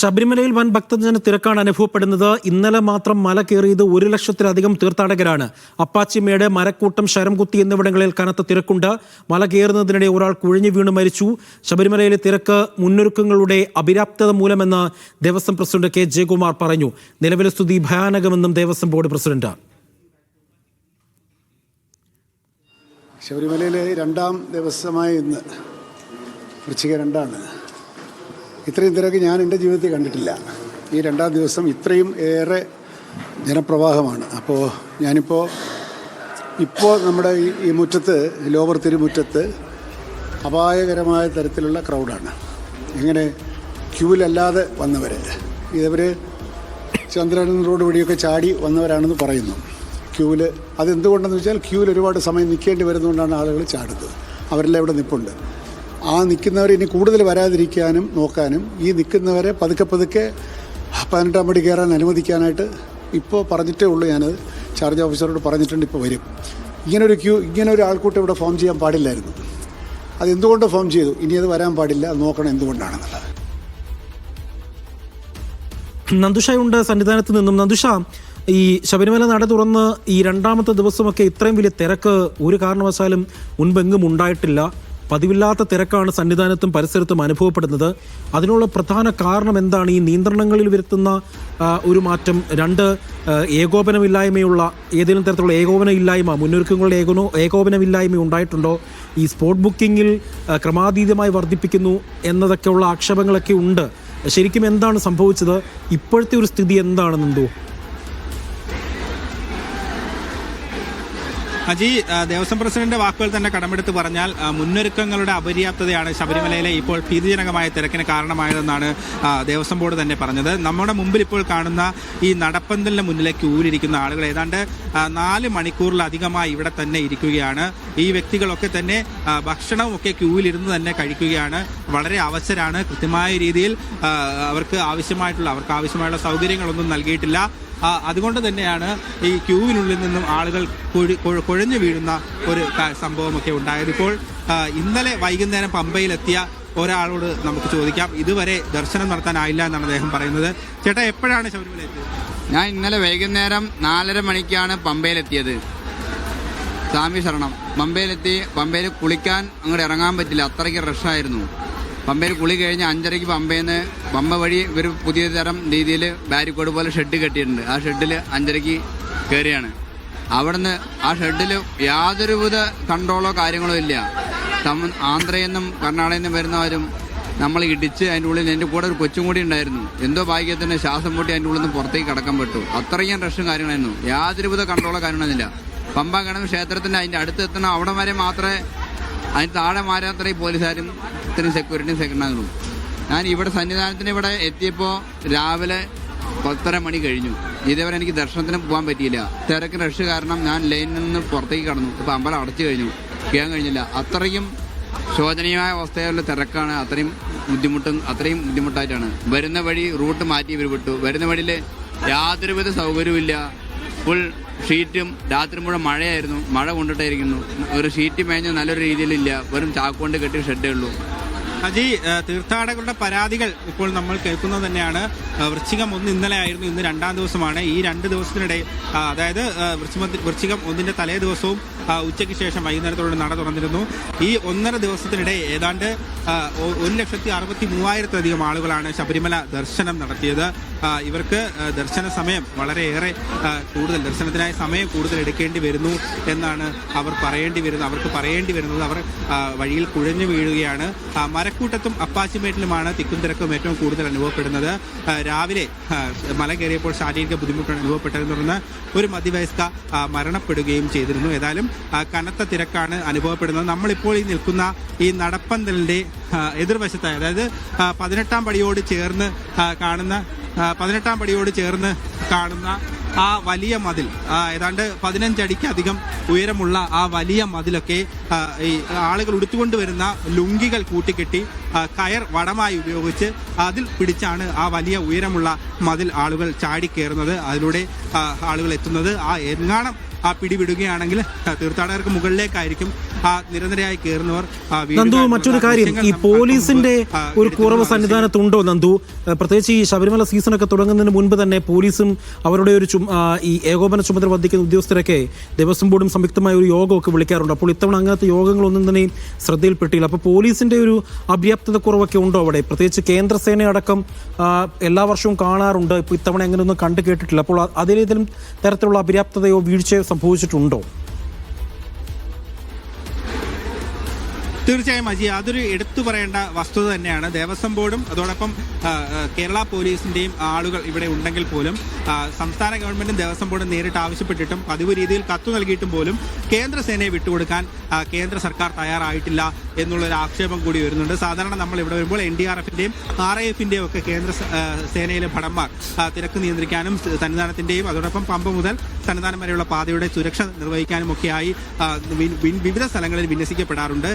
ശബരിമലയിൽ വൻ ഭക്തജന തിരക്കാണ് അനുഭവപ്പെടുന്നത്. ഇന്നലെ മാത്രം മല കയറിയത് 1 ലക്ഷത്തിലധികം തീർത്ഥാടകരാണ്. അപ്പാച്ചിമേട്, മരക്കൂട്ടം, ശരംകുത്തി എന്നിവിടങ്ങളിൽ കനത്ത തിരക്കുണ്ട്. മല കയറുന്നതിനിടെ ഒരാൾ കുഴഞ്ഞു വീണ് മരിച്ചു. ശബരിമലയിലെ തിരക്ക് മുന്നൊരുക്കങ്ങളുടെ അപര്യാപ്തത മൂലമെന്ന് ദേവസ്വം പ്രസിഡന്റ് കെ ജയകുമാർ പറഞ്ഞു. നിലവിലെ സ്ഥിതി ഭയാനകമെന്നും ദേവസ്വം ബോർഡ് പ്രസിഡന്റ്. ശബരിമലയിലെ 2ാം ദിവസമായ ഇന്ന് വൃശ്ചിക 2 ഇത്രയും തിരക്ക് ഞാൻ എൻ്റെ ജീവിതത്തിൽ കണ്ടിട്ടില്ല. ഈ 2ാം ദിവസം ഇത്രയും ഏറെ ജനപ്രവാഹമാണ്. അപ്പോൾ ഞാനിപ്പോൾ നമ്മുടെ ഈ മുറ്റത്ത്, ലോവർ തിരുമുറ്റത്ത് അപായകരമായ തരത്തിലുള്ള ക്രൗഡാണ്. ഇങ്ങനെ ക്യൂവിലല്ലാതെ വന്നവർ, ഇതവർ ചന്ദ്രൻ റോഡ് വഴിയൊക്കെ ചാടി വന്നവരാണെന്ന് പറയുന്നു. ക്യൂവിൽ അതെന്തുകൊണ്ടെന്ന് വെച്ചാൽ ക്യൂവിൽ ഒരുപാട് സമയം നിൽക്കേണ്ടി വരുന്നതുകൊണ്ടാണ് ആളുകൾ ചാടുന്നത്. അവരെല്ലാം ഇവിടെ നിൽപ്പുണ്ട്. ആ നിൽക്കുന്നവരെ ഇനി കൂടുതൽ വരാതിരിക്കാനും നോക്കാനും ഈ നിൽക്കുന്നവരെ പതുക്കെ 18-ാം പടി കയറാൻ അനുവദിക്കാനായിട്ട് ഇപ്പോൾ പറഞ്ഞിട്ടേ ഉള്ളൂ. ഞാനത് ചാർജ് ഓഫീസറോട് പറഞ്ഞിട്ടുണ്ട്. ഇപ്പോൾ വരും. ഇങ്ങനൊരു ആൾക്കൂട്ടം ഇവിടെ ഫോം ചെയ്യാൻ പാടില്ലായിരുന്നു. അതെന്തുകൊണ്ട് ഫോം ചെയ്തു, ഇനി അത് വരാൻ പാടില്ല, നോക്കണം എന്തുകൊണ്ടാണെന്നുള്ളത്. നന്ദുഷയുണ്ട് സന്നിധാനത്ത് നിന്നും. നന്ദുഷ, ഈ ശബരിമല നട തുറന്ന് ഈ 2ാമത്തെ ദിവസമൊക്കെ ഇത്രയും വലിയ തിരക്ക് ഒരു കാരണവശാലും മുൻപെങ്ങും ഉണ്ടായിട്ടില്ല. പതിവില്ലാത്ത തിരക്കാണ് സന്നിധാനത്തും പരിസരത്തും അനുഭവപ്പെടുന്നത്. അതിനുള്ള പ്രധാന കാരണം എന്താണ്? ഈ നിയന്ത്രണങ്ങളിൽ വരുത്തുന്ന ഒരു മാറ്റം, 2 ഏകോപനമില്ലായ്മയുള്ള ഏതെങ്കിലും തരത്തിലുള്ള ഏകോപനമില്ലായ്മ, മുന്നൊരുക്കങ്ങളുടെ ഏകോപനമില്ലായ്മ ഉണ്ടായിട്ടുണ്ടോ? ഈ സ്പോട്ട് ബുക്കിങ്ങിൽ ക്രമാതീതമായി വർദ്ധിപ്പിക്കുന്നു എന്നതൊക്കെയുള്ള ആക്ഷേപങ്ങളൊക്കെ ഉണ്ട്. ശരിക്കും എന്താണ് സംഭവിച്ചത്? ഇപ്പോഴത്തെ ഒരു സ്ഥിതി എന്താണെന്നെന്തോ? അജി, ദേവസ്വം പ്രസിഡന്റ് വാക്കുകൾ തന്നെ കടമെടുത്ത് പറഞ്ഞാൽ മുന്നൊരുക്കങ്ങളുടെ അപര്യാപ്തതയാണ് ശബരിമലയിലെ ഇപ്പോൾ ഭീതിജനകമായ തിരക്കിന് കാരണമായതെന്നാണ് ദേവസ്വം ബോർഡ് തന്നെ പറഞ്ഞത്. നമ്മുടെ മുമ്പിൽ ഇപ്പോൾ കാണുന്ന ഈ നടപ്പന്തലിന് മുന്നിലെ ക്യൂവിലിരിക്കുന്ന ആളുകൾ ഏതാണ്ട് 4 മണിക്കൂറിലധികമായി ഇവിടെ തന്നെ ഇരിക്കുകയാണ്. ഈ വ്യക്തികളൊക്കെ തന്നെ ഭക്ഷണവും ഒക്കെ ക്യൂവിലിരുന്ന് തന്നെ കഴിക്കുകയാണ്. വളരെ അവശരാണ്. കൃത്യമായ രീതിയിൽ അവർക്ക് ആവശ്യമായുള്ള സൗകര്യങ്ങളൊന്നും നൽകിയിട്ടില്ല. അതുകൊണ്ട് തന്നെയാണ് ഈ ക്യൂവിനുള്ളിൽ നിന്നും ആളുകൾ കുഴഞ്ഞു വീഴുന്ന ഒരു സംഭവമൊക്കെ ഉണ്ടായത്. ഇപ്പോൾ ഇന്നലെ വൈകുന്നേരം പമ്പയിലെത്തിയ ഒരാളോട് നമുക്ക് ചോദിക്കാം. ഇതുവരെ ദർശനം നടത്താനായില്ല എന്നാണ് അദ്ദേഹം പറയുന്നത്. ചേട്ടാ, എപ്പോഴാണ് ശബരിമല എത്തിയത്? ഞാൻ ഇന്നലെ വൈകുന്നേരം 4:30 മണിക്കാണ് പമ്പയിലെത്തിയത്. സ്വാമി ശരണം. പമ്പയിൽ കുളിക്കാൻ അങ്ങോട്ട് ഇറങ്ങാൻ പറ്റില്ല, അത്രയ്ക്ക് റഷായിരുന്നു. പമ്പയിൽ കുളി കഴിഞ്ഞ് 5:30 പമ്പ വഴി ഒരു പുതിയ തരം രീതിയിൽ ബാരിക്കോഡ് പോലെ ഷെഡ് കെട്ടിയിട്ടുണ്ട്. ആ ഷെഡിൽ 5:30 കയറിയാണ്. അവിടുന്ന് ആ ഷെഡിൽ യാതൊരുവിധ കൺട്രോളോ കാര്യങ്ങളോ ഇല്ല. ആന്ധ്രയിൽ നിന്നും കർണാടകയിൽ നിന്നും വരുന്നവരും നമ്മൾ ഇടിച്ച് അതിൻ്റെ ഉള്ളിൽ, എൻ്റെ കൂടെ ഒരു കൊച്ചും കൂടി ഉണ്ടായിരുന്നു. എന്തോ ഭാഗ്യത്തിന് ശ്വാസം പൊട്ടി അതിൻ്റെ ഉള്ളിൽ നിന്ന് പുറത്തേക്ക് കടക്കാൻ പറ്റൂ. അത്രയും റഷും കാര്യങ്ങളായിരുന്നു. യാതൊരുവിധ കൺട്രോളോ കാര്യങ്ങളൊന്നുമില്ല. പമ്പ ഗണപതി ക്ഷേത്രത്തിൻ്റെ അതിൻ്റെ അടുത്തെത്തണം, അവിടെ വരെ മാത്രമേ, അതിന് താഴെ മാരാത്രയും പോലീസുകാരും ഇത്രയും സെക്യൂരിറ്റിയും സെക്കൻഡാകും. ഞാൻ ഇവിടെ സന്നിധാനത്തിന് ഇവിടെ എത്തിയപ്പോൾ രാവിലെ 10:30 മണി കഴിഞ്ഞു. ഇതേവരെ എനിക്ക് ദർശനത്തിന് പോകാൻ പറ്റിയില്ല. തിരക്ക് റഷ് കാരണം ഞാൻ ലൈനിൽ നിന്ന് പുറത്തേക്ക് കടന്നു. ഇപ്പോൾ അമ്പലം അടച്ചു കഴിഞ്ഞു, ചെയ്യാൻ കഴിഞ്ഞില്ല. അത്രയും ശോചനീയമായ അവസ്ഥയിലുള്ള തിരക്കാണ്. അത്രയും ബുദ്ധിമുട്ടായിട്ടാണ്. വരുന്ന വഴി റൂട്ട് മാറ്റി ഇവർ വിട്ടു. വരുന്ന വഴിയിൽ യാതൊരുവിധ സൗകര്യമില്ല. ഫുൾ ഷീറ്റും, രാത്രി മുഴുവൻ മഴയായിരുന്നു, മഴ കൊണ്ടിട്ടായിരിക്കുന്നു. ഒരു ഷീറ്റ് മേഞ്ഞ് നല്ലൊരു രീതിയിലില്ല, വെറും ചാക്കുകൊണ്ട് കെട്ടിയ ഷെഡേ ഉള്ളൂ. അജി, തീർത്ഥാടകരുടെ പരാതികൾ ഇപ്പോൾ നമ്മൾ കേൾക്കുന്നത് തന്നെയാണ്. വൃശ്ചികം 1 ഇന്നലെ ആയിരുന്നു, ഇന്ന് 2ാം ദിവസമാണ്. ഈ 2 ദിവസത്തിനിടെ, അതായത് വൃശ്ചികം 1-ന്റെ തലേ ദിവസവും ഉച്ചയ്ക്ക് ശേഷം വൈകുന്നേരത്തോടെ നട തുറന്നിരുന്നു. ഈ 1.5 ദിവസത്തിനിടെ ഏതാണ്ട് 1,63,000-ലധികം ആളുകളാണ് ശബരിമല ദർശനം നടത്തിയത്. ഇവർക്ക് ദർശന സമയം വളരെയേറെ കൂടുതൽ, ദർശനത്തിനായ സമയം കൂടുതൽ എടുക്കേണ്ടി വരുന്നു എന്നാണ് അവർക്ക് പറയേണ്ടി വരുന്നത്. അവർ വഴിയിൽ കുഴഞ്ഞു വീഴുകയാണ്. മരക്കൂട്ടത്തും അപ്പാച്ചിമേട്ടിലുമാണ് തിക്കും തിരക്കും ഏറ്റവും കൂടുതൽ അനുഭവപ്പെടുന്നത്. രാവിലെ മല കയറിയപ്പോൾ ശാരീരിക ബുദ്ധിമുട്ടാണ് അനുഭവപ്പെട്ടതെന്ന് തുടർന്ന് ഒരു മധ്യവയസ്ക മരണപ്പെടുകയും ചെയ്തിരുന്നു. ഏതായാലും കനത്ത തിരക്കാണ് അനുഭവപ്പെടുന്നത്. നമ്മളിപ്പോൾ ഈ നിൽക്കുന്ന ഈ നടപ്പന്തലിന്റെ എതിർവശത്തായി, അതായത് 18-ാം പടിയോട് ചേർന്ന് കാണുന്ന ആ വലിയ മതിൽ, ഏതാണ്ട് 15 അടിക്കധികം ഉയരമുള്ള ആ വലിയ മതിലൊക്കെ ഈ ആളുകൾ ഉടുത്തുകൊണ്ട് വരുന്ന ലുങ്കികൾ കൂട്ടിക്കെട്ടി കയർ വടമായി ഉപയോഗിച്ച് അതിൽ പിടിച്ചാണ് ആ വലിയ ഉയരമുള്ള മതിൽ ആളുകൾ ചാടിക്കയറുന്നത്. അതിലൂടെ ആളുകൾ എത്തുന്നത്. ആ എങ്ങാണം ആ പിടിവിടുകയാണെങ്കിൽ തീർത്ഥാടകർക്ക് മുകളിലേക്കായിരിക്കും നിരനിരയായി കയറുന്നവർ നന്ദു, മറ്റൊരു കാര്യം, ഈ പോലീസിന്റെ ഒരു കുറവ് സന്നിധാനത്തുണ്ടോ നന്ദു? പ്രത്യേകിച്ച് ഈ ശബരിമല സീസണൊക്കെ തുടങ്ങുന്നതിന് മുൻപ് തന്നെ പോലീസും അവരുടെ ഒരു ഈ ഏകോപന ചുമതല വഹിക്കുന്ന ഉദ്യോഗസ്ഥരൊക്കെ ദേവസ്വം ബോർഡും സംയുക്തമായ ഒരു യോഗമൊക്കെ വിളിക്കാറുണ്ട്. അപ്പോൾ ഇത്തവണ അങ്ങനത്തെ യോഗങ്ങളൊന്നും തന്നെ ശ്രദ്ധയിൽപ്പെട്ടില്ല. അപ്പോൾ പോലീസിന്റെ ഒരു അപര്യാപ്തത കുറവൊക്കെ ഉണ്ടോ അവിടെ? പ്രത്യേകിച്ച് കേന്ദ്രസേന അടക്കം എല്ലാ വർഷവും കാണാറുണ്ട്. ഇപ്പോൾ ഇത്തവണ അങ്ങനെയൊന്നും കണ്ടു കേട്ടിട്ടില്ല. അപ്പോൾ അതിലേതെങ്കിലും തരത്തിലുള്ള അപര്യാപ്തതയോ വീഴ്ചയോ സംഭവിച്ചിട്ടുണ്ടോ? തീർച്ചയായും അജി, അതൊരു എടുത്തു പറയേണ്ട വസ്തുത തന്നെയാണ്. ദേവസ്വം ബോർഡും അതോടൊപ്പം കേരള പോലീസിന്റെയും ആളുകൾ ഇവിടെ ഉണ്ടെങ്കിൽ പോലും സംസ്ഥാന ഗവൺമെന്റും ദേവസ്വം ബോർഡും നേരിട്ട് ആവശ്യപ്പെട്ടിട്ടും പതിവ് രീതിയിൽ കത്തു നൽകിയിട്ടും പോലും കേന്ദ്രസേനയെ വിട്ടുകൊടുക്കാൻ കേന്ദ്ര സർക്കാർ തയ്യാറായിട്ടില്ല എന്നുള്ളൊരു ആക്ഷേപം കൂടി വരുന്നുണ്ട്. സാധാരണ നമ്മൾ ഇവിടെ വരുമ്പോൾ NDRFന്റെയും RIFന്റെയും ഒക്കെ കേന്ദ്ര സേനയിലെ ഭടന്മാർ തിരക്ക് നിയന്ത്രിക്കാനും സന്നിധാനത്തിന്റെയും അതോടൊപ്പം പമ്പ മുതൽ സന്നിധാനം വരെയുള്ള പാതയുടെ സുരക്ഷ നിർവഹിക്കാനും ഒക്കെയായി വിവിധ സ്ഥലങ്ങളിൽ വിന്യസിക്കപ്പെടാറുണ്ട്.